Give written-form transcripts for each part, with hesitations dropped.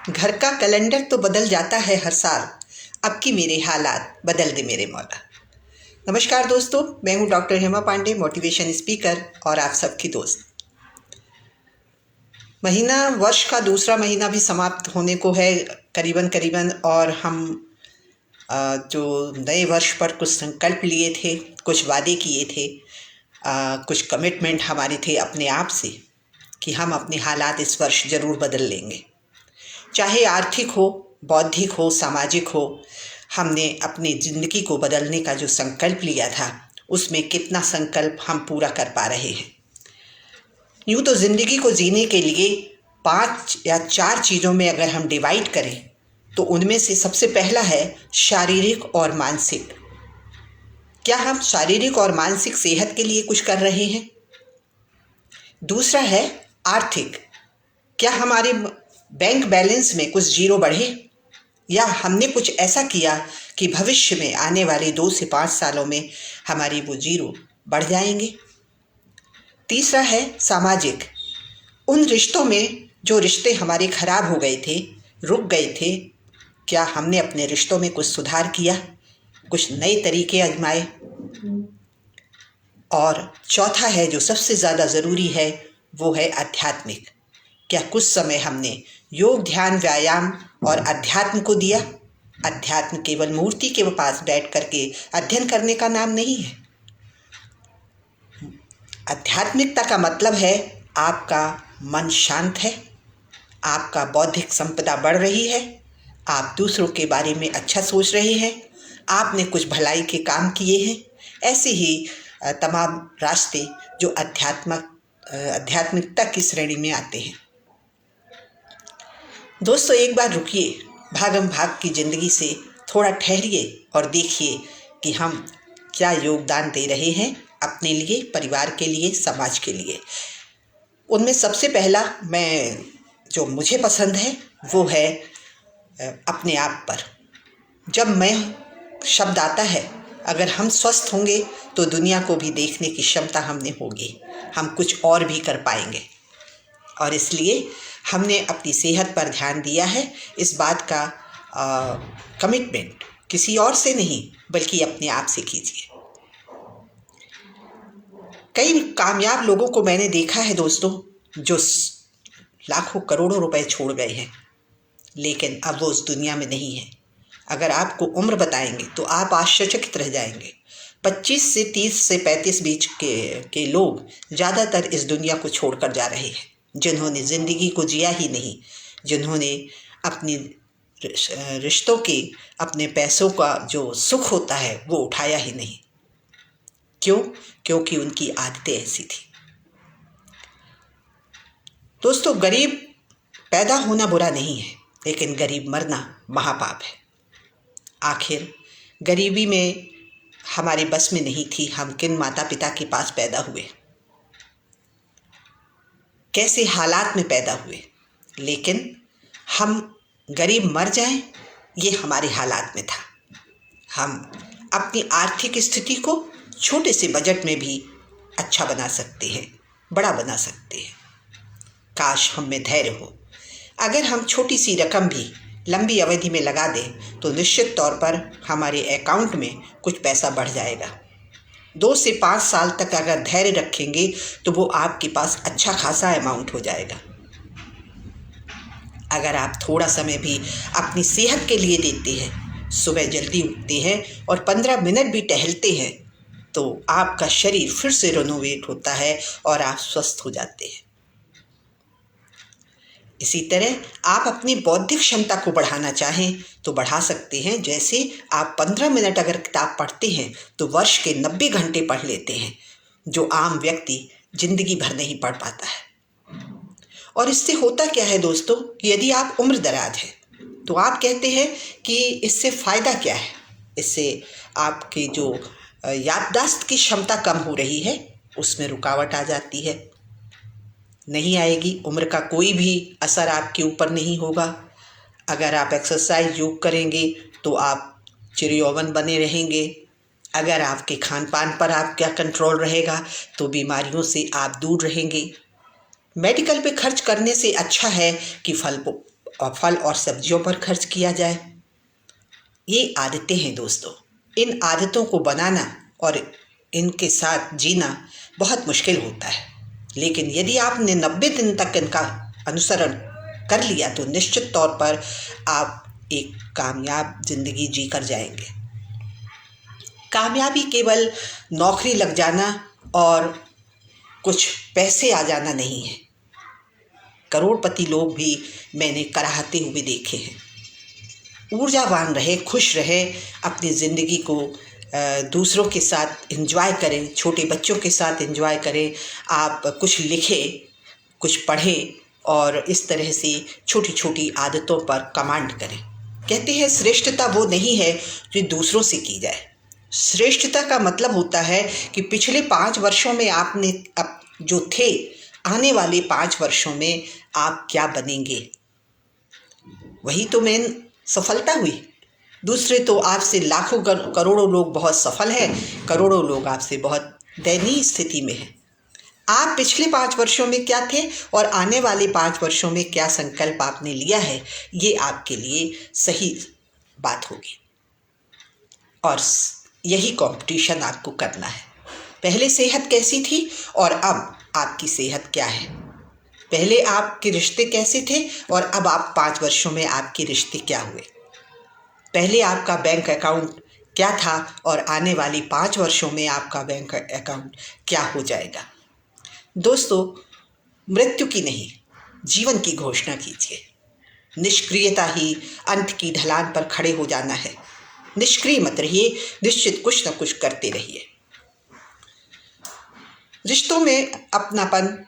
घर का कैलेंडर तो बदल जाता है हर साल, अब की मेरे हालात बदल दे मेरे मौला। नमस्कार दोस्तों, मैं हूं doctor Hema Pandey, motivation speaker और आप सबकी दोस्त। वर्ष का दूसरा महीना भी समाप्त होने को है करीबन और हम जो नए वर्ष पर कुछ संकल्प लिए थे, कुछ वादे किए थे, कुछ कमिटमेंट हमारे थे अपने आप से कि हम अपने हालात इस वर्ष ज़रूर बदल लेंगे। चाहे आर्थिक हो, बौद्धिक हो, सामाजिक हो, हमने अपनी ज़िंदगी को बदलने का जो संकल्प लिया था उसमें कितना संकल्प हम पूरा कर पा रहे हैं। यूँ तो ज़िंदगी को जीने के लिए 5 या 4 चीज़ों में अगर हम डिवाइड करें तो उनमें से सबसे पहला है शारीरिक और मानसिक। क्या हम शारीरिक और मानसिक सेहत के लिए कुछ कर रहे हैं? दूसरा है आर्थिक। क्या हमारे बैंक बैलेंस में कुछ जीरो बढ़े या हमने कुछ ऐसा किया कि भविष्य में आने वाले 2 से 5 सालों में हमारे वो जीरो बढ़ जाएंगे। तीसरा है सामाजिक। उन रिश्तों में जो रिश्ते हमारे खराब हो गए थे, रुक गए थे, क्या हमने अपने रिश्तों में कुछ सुधार किया, कुछ नए तरीके आजमाए। और चौथा है जो सबसे ज़्यादा ज़रूरी है, वो है आध्यात्मिक। क्या कुछ समय हमने योग, ध्यान, व्यायाम और अध्यात्म को दिया? अध्यात्म केवल मूर्ति के पास बैठ करके अध्ययन करने का नाम नहीं है। आध्यात्मिकता का मतलब है आपका मन शांत है, आपका बौद्धिक संपदा बढ़ रही है, आप दूसरों के बारे में अच्छा सोच रहे हैं, आपने कुछ भलाई के काम किए हैं। ऐसे ही तमाम रास्ते जो आध्यात्मिकता की श्रेणी में आते हैं। दोस्तों, एक बार रुकिए, भागम भाग की ज़िंदगी से थोड़ा ठहरिए और देखिए कि हम क्या योगदान दे रहे हैं अपने लिए, परिवार के लिए, समाज के लिए। उनमें सबसे पहला जो मुझे पसंद है वो है अपने आप पर। जब मैं शब्द आता है, अगर हम स्वस्थ होंगे तो दुनिया को भी देखने की क्षमता हमने होगी, हम कुछ और भी कर पाएंगे। और इसलिए हमने अपनी सेहत पर ध्यान दिया है। इस बात का कमिटमेंट किसी और से नहीं बल्कि अपने आप से कीजिए। कई कामयाब लोगों को मैंने देखा है दोस्तों, जो लाखों करोड़ों रुपए छोड़ गए हैं, लेकिन अब वो उस दुनिया में नहीं है। अगर आपको उम्र बताएंगे तो आप आश्चर्यचकित रह जाएंगे। 25 से 30 से 35 बीच के लोग ज़्यादातर इस दुनिया को छोड़कर जा रहे हैं, जिन्होंने ज़िंदगी को जिया ही नहीं, जिन्होंने अपनी रिश्तों के, अपने पैसों का जो सुख होता है वो उठाया ही नहीं। क्यों? क्योंकि उनकी आदतें ऐसी थी। दोस्तों, गरीब पैदा होना बुरा नहीं है, लेकिन गरीब मरना महापाप है। आखिर गरीबी में हमारे बस में नहीं थी हम किन माता पिता के पास पैदा हुए, कैसे हालात में पैदा हुए, लेकिन हम गरीब मर जाएं ये हमारे हालात में था। हम अपनी आर्थिक स्थिति को छोटे से बजट में भी अच्छा बना सकते हैं, बड़ा बना सकते हैं। काश हम में धैर्य हो। अगर हम छोटी सी रकम भी लंबी अवधि में लगा दें तो निश्चित तौर पर हमारे अकाउंट में कुछ पैसा बढ़ जाएगा। 2 से 5 साल तक अगर धैर्य रखेंगे तो वो आपके पास अच्छा खासा अमाउंट हो जाएगा। अगर आप थोड़ा समय भी अपनी सेहत के लिए देते हैं, सुबह जल्दी उठते हैं और 15 मिनट भी टहलते हैं, तो आपका शरीर फिर से रिनोवेट होता है और आप स्वस्थ हो जाते हैं। इसी तरह आप अपनी बौद्धिक क्षमता को बढ़ाना चाहें तो बढ़ा सकते हैं। जैसे आप 15 मिनट अगर किताब पढ़ते हैं तो वर्ष के 90 घंटे पढ़ लेते हैं, जो आम व्यक्ति जिंदगी भर नहीं पढ़ पाता है। और इससे होता क्या है दोस्तों, कि यदि आप उम्र दराज है तो आप कहते हैं कि इससे फ़ायदा क्या है, इससे आपकी जो याददाश्त की क्षमता कम हो रही है उसमें रुकावट आ जाती है। नहीं आएगी, उम्र का कोई भी असर आपके ऊपर नहीं होगा। अगर आप एक्सरसाइज, योग करेंगे तो आप चिरयौवन बने रहेंगे। अगर आपके खान पान पर आपका कंट्रोल रहेगा तो बीमारियों से आप दूर रहेंगे। मेडिकल पे खर्च करने से अच्छा है कि और फल और सब्जियों पर खर्च किया जाए। ये आदतें हैं दोस्तों। इन आदतों को बनाना और इनके साथ जीना बहुत मुश्किल होता है, लेकिन यदि आपने 90 दिन तक इनका अनुसरण कर लिया तो निश्चित तौर पर आप एक कामयाब जिंदगी जी कर जाएंगे। कामयाबी केवल नौकरी लग जाना और कुछ पैसे आ जाना नहीं है। करोड़पति लोग भी मैंने कराहते हुए देखे हैं। ऊर्जावान रहे, खुश रहे, अपनी ज़िंदगी को दूसरों के साथ एंजॉय करें, छोटे बच्चों के साथ एंजॉय करें, आप कुछ लिखें, कुछ पढ़ें और इस तरह से छोटी छोटी आदतों पर कमांड करें। कहते हैं श्रेष्ठता वो नहीं है जो दूसरों से की जाए। श्रेष्ठता का मतलब होता है कि पिछले 5 वर्षों में आपने अब जो थे, आने वाले 5 वर्षों में आप क्या बनेंगे, वही तो मेन सफलता हुई। दूसरे तो आपसे लाखों करोड़ों लोग बहुत सफल हैं, करोड़ों लोग आपसे बहुत दयनीय स्थिति में हैं। आप पिछले 5 वर्षों में क्या थे और आने वाले 5 वर्षों में क्या संकल्प आपने लिया है, ये आपके लिए सही बात होगी। और यही कंपटीशन आपको करना है। पहले सेहत कैसी थी और अब आपकी सेहत क्या है। पहले आपके रिश्ते कैसे थे और अब आप 5 वर्षों में आपके रिश्ते क्या हुए। पहले आपका बैंक अकाउंट क्या था और आने वाली 5 वर्षों में आपका बैंक अकाउंट क्या हो जाएगा। दोस्तों, मृत्यु की नहीं, जीवन की घोषणा कीजिए। निष्क्रियता ही अंत की ढलान पर खड़े हो जाना है। निष्क्रिय मत रहिए, निश्चित कुछ न कुछ करते रहिए। रिश्तों में अपनापन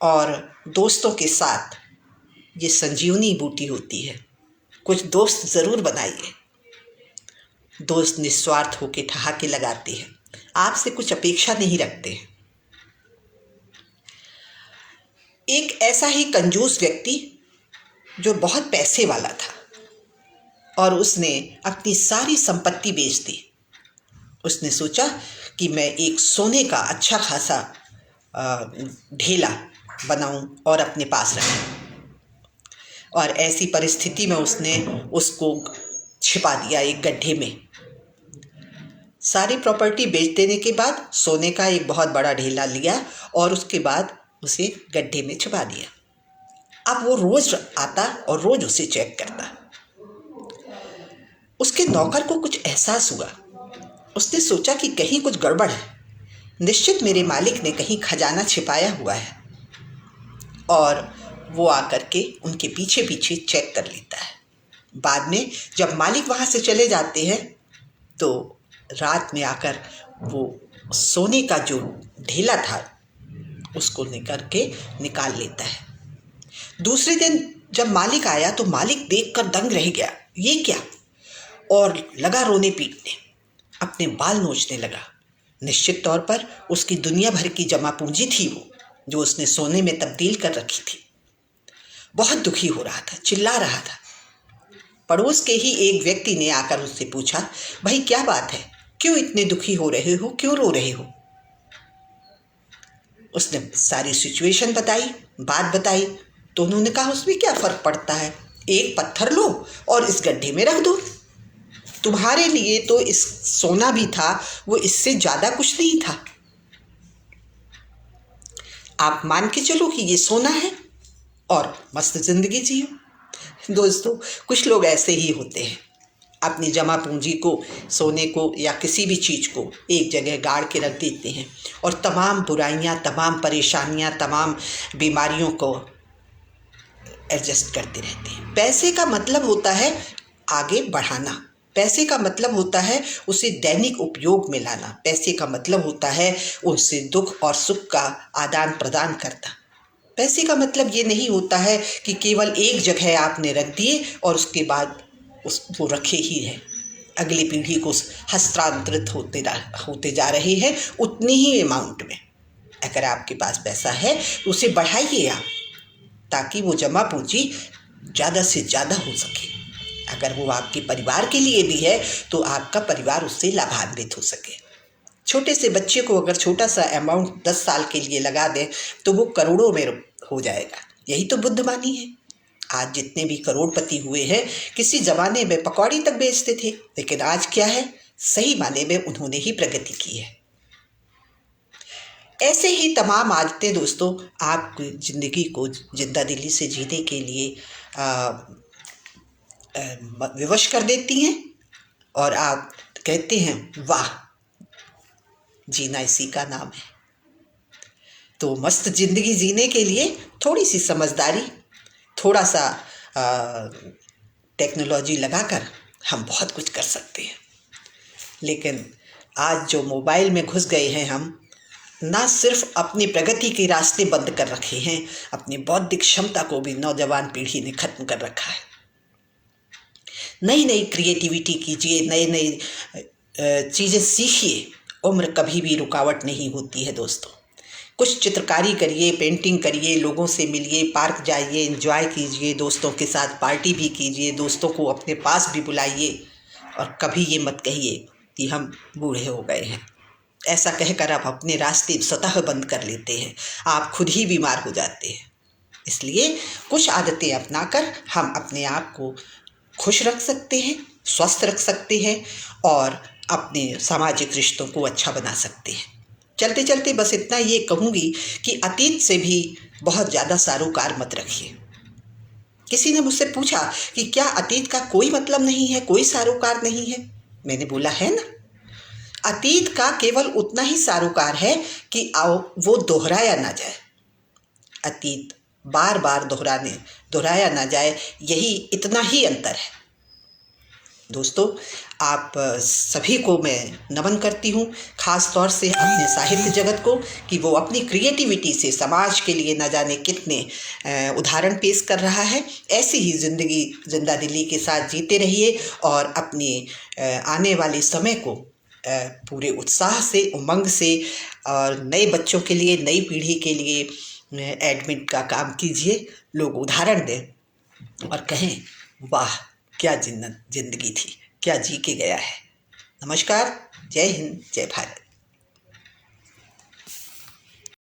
और दोस्तों के साथ ये संजीवनी बूटी होती है। कुछ दोस्त ज़रूर बनाइए। दोस्त निस्वार्थ होकर ठहाके लगाते हैं, आपसे कुछ अपेक्षा नहीं रखते हैं। एक ऐसा ही कंजूस व्यक्ति जो बहुत पैसे वाला था और उसने अपनी सारी संपत्ति बेच दी। उसने सोचा कि मैं एक सोने का अच्छा खासा ढेला बनाऊं और अपने पास रखूं। और ऐसी परिस्थिति में उसने उसको छिपा दिया एक गड्ढे में। सारी प्रॉपर्टी बेच देने के बाद सोने का एक बहुत बड़ा ढेला लिया और उसके बाद उसे गड्ढे में छुपा दिया। अब वो रोज आता और रोज उसे चेक करता। उसके नौकर को कुछ एहसास हुआ। उसने सोचा कि कहीं कुछ गड़बड़ है, निश्चित मेरे मालिक ने कहीं खजाना छिपाया हुआ है। और वो आकर के उनके पीछे पीछे चेक कर लेता है। बाद में जब मालिक वहाँ से चले जाते हैं तो रात में आकर वो सोने का जो ढेला था उसको निकाल लेता है। दूसरे दिन जब मालिक आया तो मालिक देखकर दंग रह गया, ये क्या, और लगा रोने पीटने, अपने बाल नोचने लगा। निश्चित तौर पर उसकी दुनिया भर की जमा पूंजी थी वो, जो उसने सोने में तब्दील कर रखी थी। बहुत दुखी हो रहा था, चिल्ला रहा था। पड़ोस के ही एक व्यक्ति ने आकर उससे पूछा, भाई क्या बात है, क्यों इतने दुखी हो रहे हो, क्यों रो रहे हो। उसने सारी सिचुएशन बताई, बात बताई। तो उन्होंने कहा उसमें क्या फ़र्क पड़ता है, एक पत्थर लो और इस गड्ढे में रख दो। तुम्हारे लिए तो इस सोना भी था, वो इससे ज़्यादा कुछ नहीं था। आप मान के चलो कि ये सोना है और मस्त ज़िंदगी जियो। दोस्तों, कुछ लोग ऐसे ही होते हैं, अपनी जमा पूंजी को, सोने को या किसी भी चीज़ को एक जगह गाड़ के रख देते हैं और तमाम बुराइयां, तमाम परेशानियां, तमाम बीमारियों को एडजस्ट करते रहते हैं। पैसे का मतलब होता है आगे बढ़ाना, पैसे का मतलब होता है उसे दैनिक उपयोग में लाना, पैसे का मतलब होता है उससे दुख और सुख का आदान प्रदान करना। पैसे का मतलब ये नहीं होता है कि केवल एक जगह आपने रख दिए और उसके बाद वो रखे ही है, अगली पीढ़ी को हस्तांतरित होते जा रहे हैं उतनी ही अमाउंट में। अगर आपके पास पैसा है उसे बढ़ाइए आप, ताकि वो जमा पूंजी ज़्यादा से ज़्यादा हो सके। अगर वो आपके परिवार के लिए भी है तो आपका परिवार उससे लाभान्वित हो सके। छोटे से बच्चे को अगर छोटा सा अमाउंट 10 साल के लिए लगा दें तो वो करोड़ों में हो जाएगा। यही तो बुद्धिमानी है। आज जितने भी करोड़पति हुए हैं, किसी ज़माने में पकौड़ी तक बेचते थे, लेकिन आज क्या है, सही माने में उन्होंने ही प्रगति की है। ऐसे ही तमाम आदतें दोस्तों आपकी ज़िंदगी को जिंदा दिली से जीने के लिए विवश कर देती हैं और आप कहते हैं वाह, जीना इसी का नाम है। तो मस्त ज़िंदगी जीने के लिए थोड़ी सी समझदारी, थोड़ा सा टेक्नोलॉजी लगाकर हम बहुत कुछ कर सकते हैं। लेकिन आज जो मोबाइल में घुस गए हैं हम, ना सिर्फ अपनी प्रगति के रास्ते बंद कर रखे हैं, अपनी बौद्धिक क्षमता को भी नौजवान पीढ़ी ने खत्म कर रखा है। नई नई क्रिएटिविटी कीजिए, नई नई चीज़ें सीखिए। उम्र कभी भी रुकावट नहीं होती है दोस्तों। कुछ चित्रकारी करिए, पेंटिंग करिए, लोगों से मिलिए, पार्क जाइए, एंजॉय कीजिए, दोस्तों के साथ पार्टी भी कीजिए, दोस्तों को अपने पास भी बुलाइए। और कभी ये मत कहिए कि हम बूढ़े हो गए हैं। ऐसा कहकर आप अपने रास्ते स्वतः बंद कर लेते हैं, आप खुद ही बीमार हो जाते हैं। इसलिए कुछ आदतें अपनाकर हम अपने आप को खुश रख सकते हैं, स्वस्थ रख सकते हैं और अपने सामाजिक रिश्तों को अच्छा बना सकते हैं। चलते चलते बस इतना ये कहूँगी कि अतीत से भी बहुत ज़्यादा सरोकार मत रखिए। किसी ने मुझसे पूछा कि क्या अतीत का कोई मतलब नहीं है, कोई सरोकार नहीं है? मैंने बोला है ना, अतीत का केवल उतना ही सरोकार है कि वो दोहराया ना जाए। अतीत बार बार दोहराया ना जाए, यही इतना ही अंतर है। दोस्तों, आप सभी को मैं नमन करती हूँ, ख़ास तौर से अपने साहित्य जगत को, कि वो अपनी क्रिएटिविटी से समाज के लिए न जाने कितने उदाहरण पेश कर रहा है। ऐसी ही ज़िंदगी जिंदा दिली के साथ जीते रहिए और अपने आने वाले समय को पूरे उत्साह से, उमंग से और नए बच्चों के लिए, नई पीढ़ी के लिए एडमिट का काम कीजिए। लोग उदाहरण दें और कहें वाह, क्या जिंदगी थी, क्या जी के गया है। नमस्कार, जय हिंद, जय भारत।